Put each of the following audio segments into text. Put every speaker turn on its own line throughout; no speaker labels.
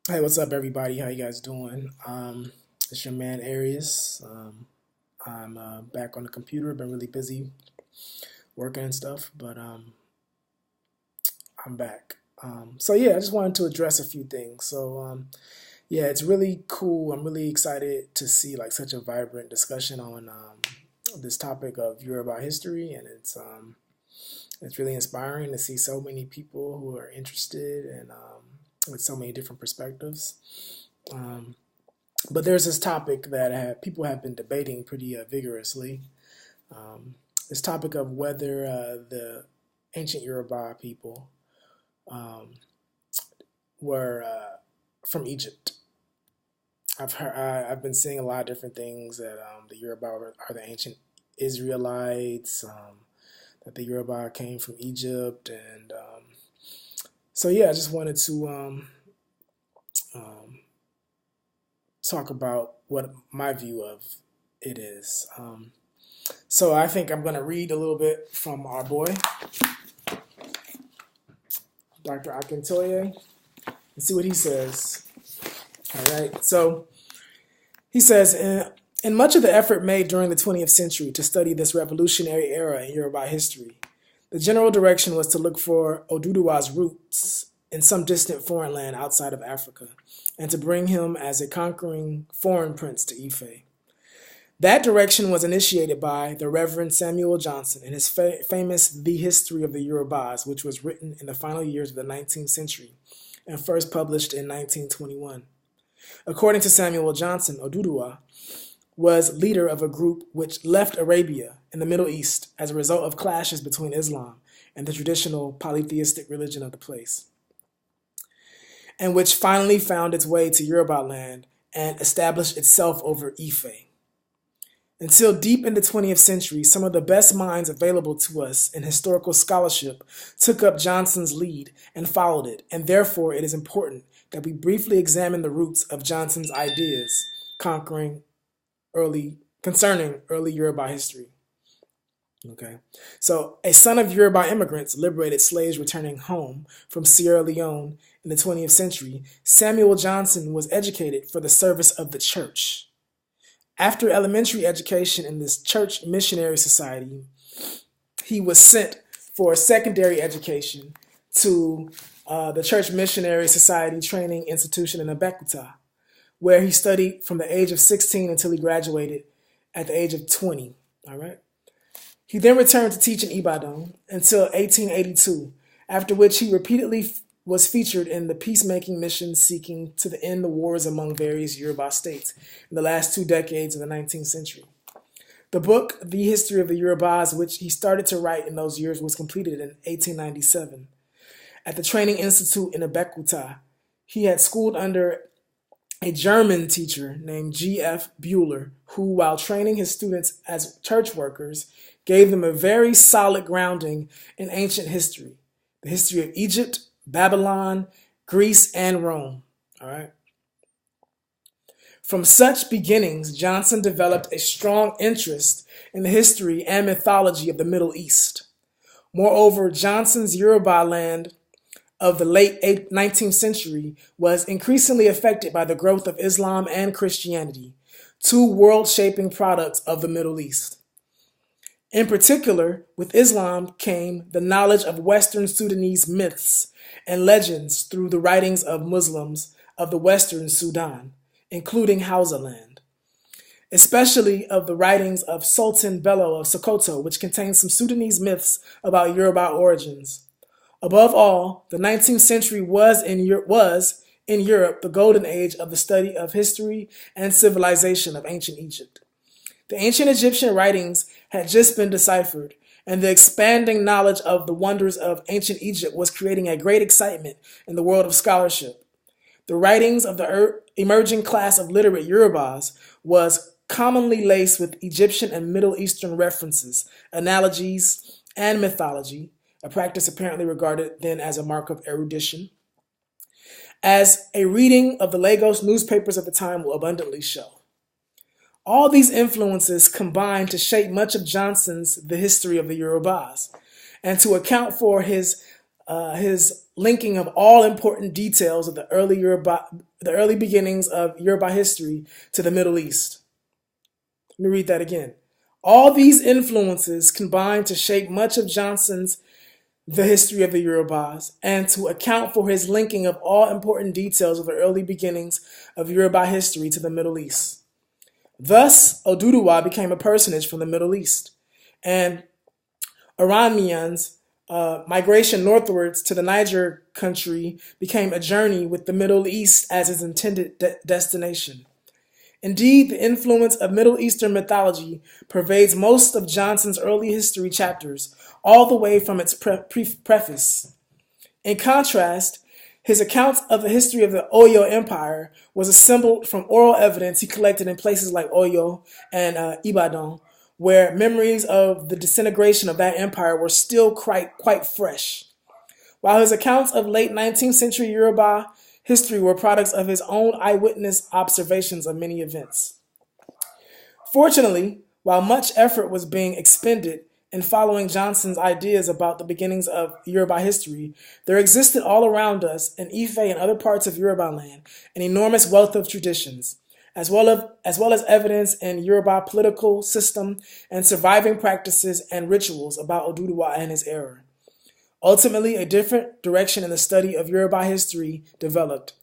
Hey, what's up, everybody? How you guys doing? It's your man Arius. I'm back on the computer. Been really busy working and stuff, but I'm back. So yeah, I just wanted to address a few things. Yeah, it's really cool. I'm really excited to see like such a vibrant discussion on this topic of Yoruba history, and it's really inspiring to see so many people who are interested and with so many different perspectives. Um, But there's this topic that people have been debating pretty vigorously. Um, this topic of whether the ancient Yoruba people um, were from Egypt. I've been seeing a lot of different things that the Yoruba are the ancient Israelites, that the Yoruba came from Egypt, and so yeah, I just wanted to um, talk about what my view of it is. So I think I'm going to read a little bit from our boy, Dr. Akintoye, and see what he says. All right. So he says, in much of the effort made during the 20th century to study this revolutionary era in Yoruba history, the general direction was to look for Oduduwa's roots in some distant foreign land outside of Africa, and to bring him as a conquering foreign prince to Ife. That direction was initiated by the Reverend Samuel Johnson in his famous The History of the Yorubas, which was written in the final years of the 19th century and first published in 1921. According to Samuel Johnson, Oduduwa was leader of a group which left Arabia in the Middle East as a result of clashes between Islam and the traditional polytheistic religion of the place, and which finally found its way to Yoruba land and established itself over Ife. Until deep in the 20th century, some of the best minds available to us in historical scholarship took up Johnson's lead and followed it, and therefore it is important that we briefly examine the roots of Johnson's ideas concerning early Yoruba history. Okay, so a son of Yoruba immigrants liberated slaves returning home from Sierra Leone in the 20th century, Samuel Johnson was educated for the service of the church. After elementary education in this church missionary society, he was sent for secondary education to the Church Missionary Society Training Institution in Abeokuta, where he studied from the age of 16 until he graduated at the age of 20. All right. He then returned to teach in Ibadan until 1882, after which he repeatedly was featured in the peacemaking mission seeking to end the wars among various Yoruba states in the last 2 decades of the 19th century. The book, The History of the Yorubas, which he started to write in those years, was completed in 1897. At the Training Institute in Abeokuta, he had schooled under a German teacher named G.F. Bueller, who, while training his students as church workers, gave them a very solid grounding in ancient history, the history of Egypt, Babylon, Greece, and Rome. All right. From such beginnings, Johnson developed a strong interest in the history and mythology of the Middle East. Moreover, Johnson's Yoruba land of the late 19th century was increasingly affected by the growth of Islam and Christianity, two world-shaping products of the Middle East. In particular, with Islam came the knowledge of Western Sudanese myths and legends through the writings of Muslims of the Western Sudan, including Hausa land, especially of the writings of Sultan Bello of Sokoto, which contains some Sudanese myths about Yoruba origins. Above all, the 19th century was in Europe the golden age of the study of history and civilization of ancient Egypt. The ancient Egyptian writings had just been deciphered, and the expanding knowledge of the wonders of ancient Egypt was creating a great excitement in the world of scholarship. The writings of the emerging class of literate Yorubas was commonly laced with Egyptian and Middle Eastern references, analogies, and mythology, a practice apparently regarded then as a mark of erudition, as a reading of the Lagos newspapers of the time will abundantly show. All these influences combined to shape much of Johnson's The History of the Yorubas, and to account for his his linking of all important details of the early beginnings of Yoruba history to the Middle East. Let me read that again. All these influences combined to shape much of Johnson's The History of the Yorubas and to account for his linking of all important details of the early beginnings of Yoruba history to the Middle East. Thus, Oduduwa became a personage from the Middle East, and Iranians' migration northwards to the Niger country became a journey with the Middle East as its intended destination. Indeed, the influence of Middle Eastern mythology pervades most of Johnson's early history chapters, all the way from its preface. In contrast, his account of the history of the Oyo Empire was assembled from oral evidence he collected in places like Oyo and Ibadan, where memories of the disintegration of that empire were still quite fresh. While his accounts of late 19th century Yoruba history were products of his own eyewitness observations of many events. Fortunately, while much effort was being expended in following Johnson's ideas about the beginnings of Yoruba history, there existed all around us in Ife and other parts of Yoruba land an enormous wealth of traditions, as well as evidence in Yoruba political system and surviving practices and rituals about Oduduwa and his era. Ultimately, a different direction in the study of Yoruba history developed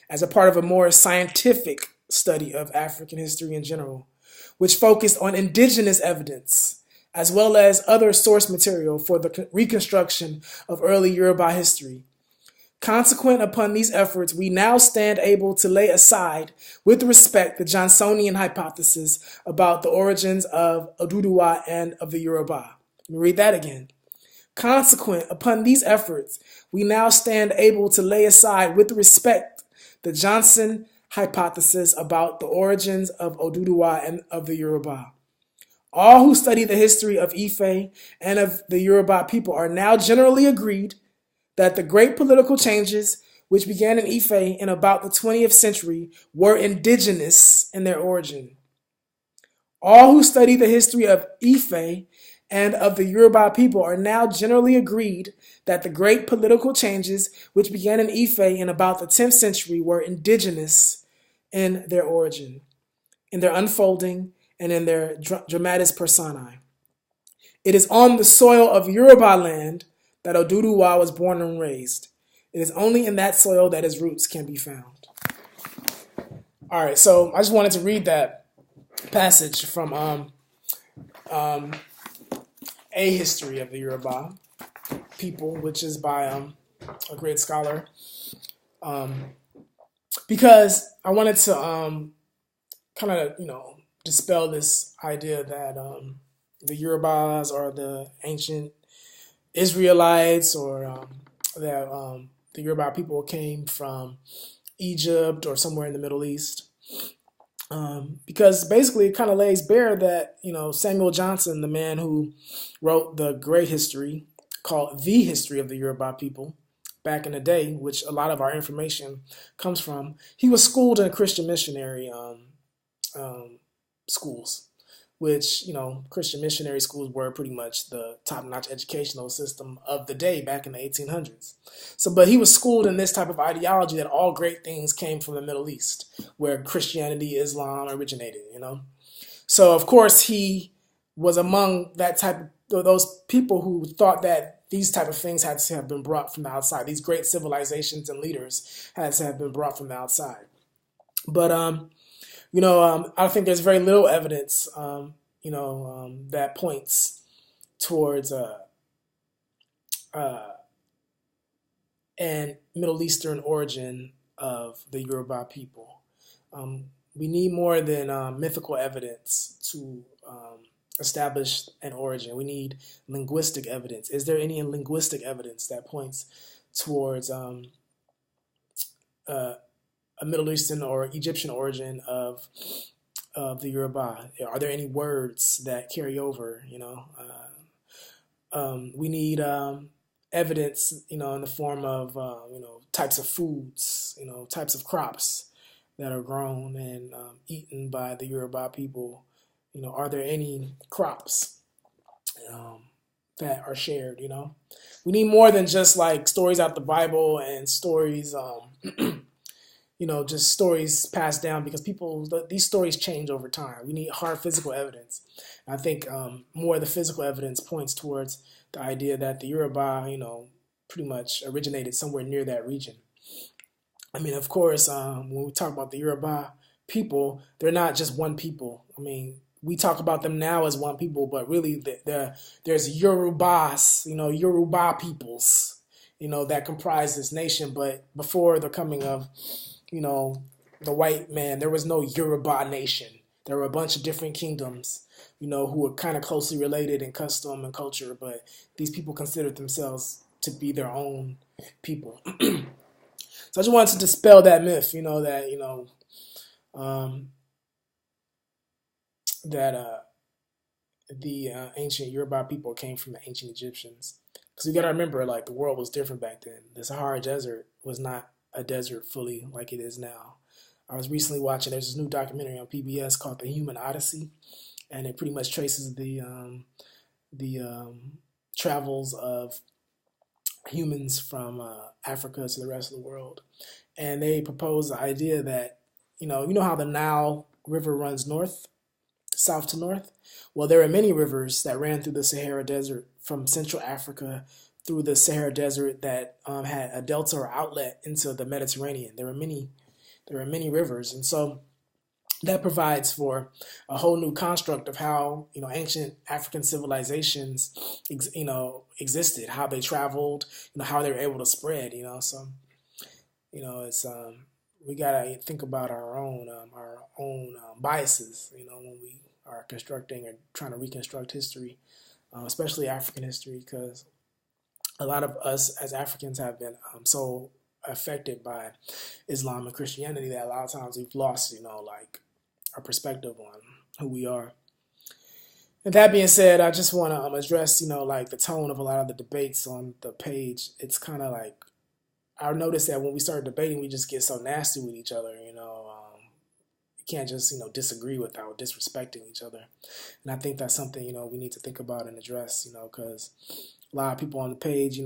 as a part of a more scientific study of African history in general, which focused on indigenous evidence as well as other source material for the reconstruction of early Yoruba history. Consequent upon these efforts, we now stand able to lay aside with respect the Johnsonian hypothesis about the origins of Oduduwa and of the Yoruba. Let me read that again. Consequent upon these efforts, we now stand able to lay aside with respect the Johnson hypothesis about the origins of Oduduwa and of the Yoruba. All who study the history of Ife and of the Yoruba people are now generally agreed that the great political changes which began in Ife in about the 20th century were indigenous in their origin. All who study the history of Ife and of the Yoruba people are now generally agreed that the great political changes which began in Ife in about the 10th century were indigenous in their origin, in their unfolding, and in their dramatis personae. It is on the soil of Yoruba land that Oduduwa was born and raised. It is only in that soil that his roots can be found. All right, so I just wanted to read that passage from A History of the Yoruba People, which is by a great scholar, because I wanted to kind of, dispel this idea that the Yorubas are the ancient Israelites, or that the Yoruba people came from Egypt or somewhere in the Middle East. Because basically it kind of lays bare that, Samuel Johnson, the man who wrote the great history called The History of the Yoruba People back in the day, which a lot of our information comes from, he was schooled in Christian missionary schools, which, Christian missionary schools were pretty much the top-notch educational system of the day back in the 1800s. So, but he was schooled in this type of ideology that all great things came from the Middle East, where Christianity, Islam originated, So, of course, he was among that type of those people who thought that these type of things had to have been brought from the outside. These great civilizations and leaders had to have been brought from the outside. But, I think there's very little evidence, that points towards an Middle Eastern origin of the Yoruba people. We need more than mythical evidence to establish an origin. We need linguistic evidence. Is there any linguistic evidence that points towards a Middle Eastern or Egyptian origin of the Yoruba? Are there any words that carry over? We need evidence, in the form of types of foods, types of crops that are grown and eaten by the Yoruba people. Are there any crops that are shared. We need more than just like stories out the Bible and stories, just stories passed down, because these stories change over time. We need hard physical evidence. I think more of the physical evidence points towards the idea that the Yoruba, pretty much originated somewhere near that region. I mean, of course, when we talk about the Yoruba people, they're not just one people. I mean, we talk about them now as one people, but really there's Yorubas, Yoruba peoples, that comprise this nation. But before the coming of, the white man, there was no Yoruba nation. There were a bunch of different kingdoms, who were kind of closely related in custom and culture, but these people considered themselves to be their own people. So I just wanted to dispel that myth, um, that the ancient Yoruba people came from the ancient Egyptians. Because you got to remember, like, the world was different back then. The Sahara Desert was not a desert fully like it is now. I was recently watching, there's this new documentary on PBS called The Human Odyssey, and it pretty much traces the travels of humans from Africa to the rest of the world. And they propose the idea that, you know how the Nile River runs south to north? Well, there are many rivers that ran through the Sahara Desert from Central Africa through the Sahara Desert that had a delta or outlet into the Mediterranean. There are many rivers, and so that provides for a whole new construct of how ancient African civilizations existed, how they traveled, how they were able to spread. So it's we gotta think about our own biases. When we are constructing or trying to reconstruct history, especially African history, because a lot of us as Africans have been so affected by Islam and Christianity that a lot of times we've lost, like our perspective on who we are. And that being said, I just want to address, like the tone of a lot of the debates on the page. It's kind of like I noticed that when we start debating, we just get so nasty with each other. You can't just disagree without disrespecting each other. And I think that's something we need to think about and address. Because a lot of people on the page,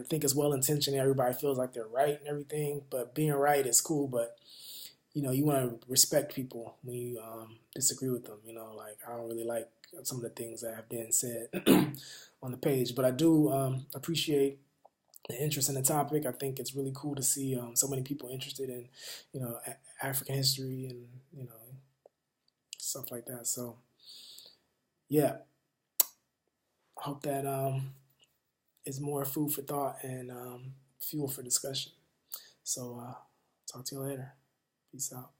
think it's well intentioned. Everybody feels like they're right and everything, but being right is cool. But you want to respect people when you disagree with them. Like I don't really like some of the things that have been said on the page, but I do appreciate the interest in the topic. I think it's really cool to see so many people interested in, African history and stuff like that. So, yeah, I hope that is more food for thought and fuel for discussion. So, talk to you later. Peace out.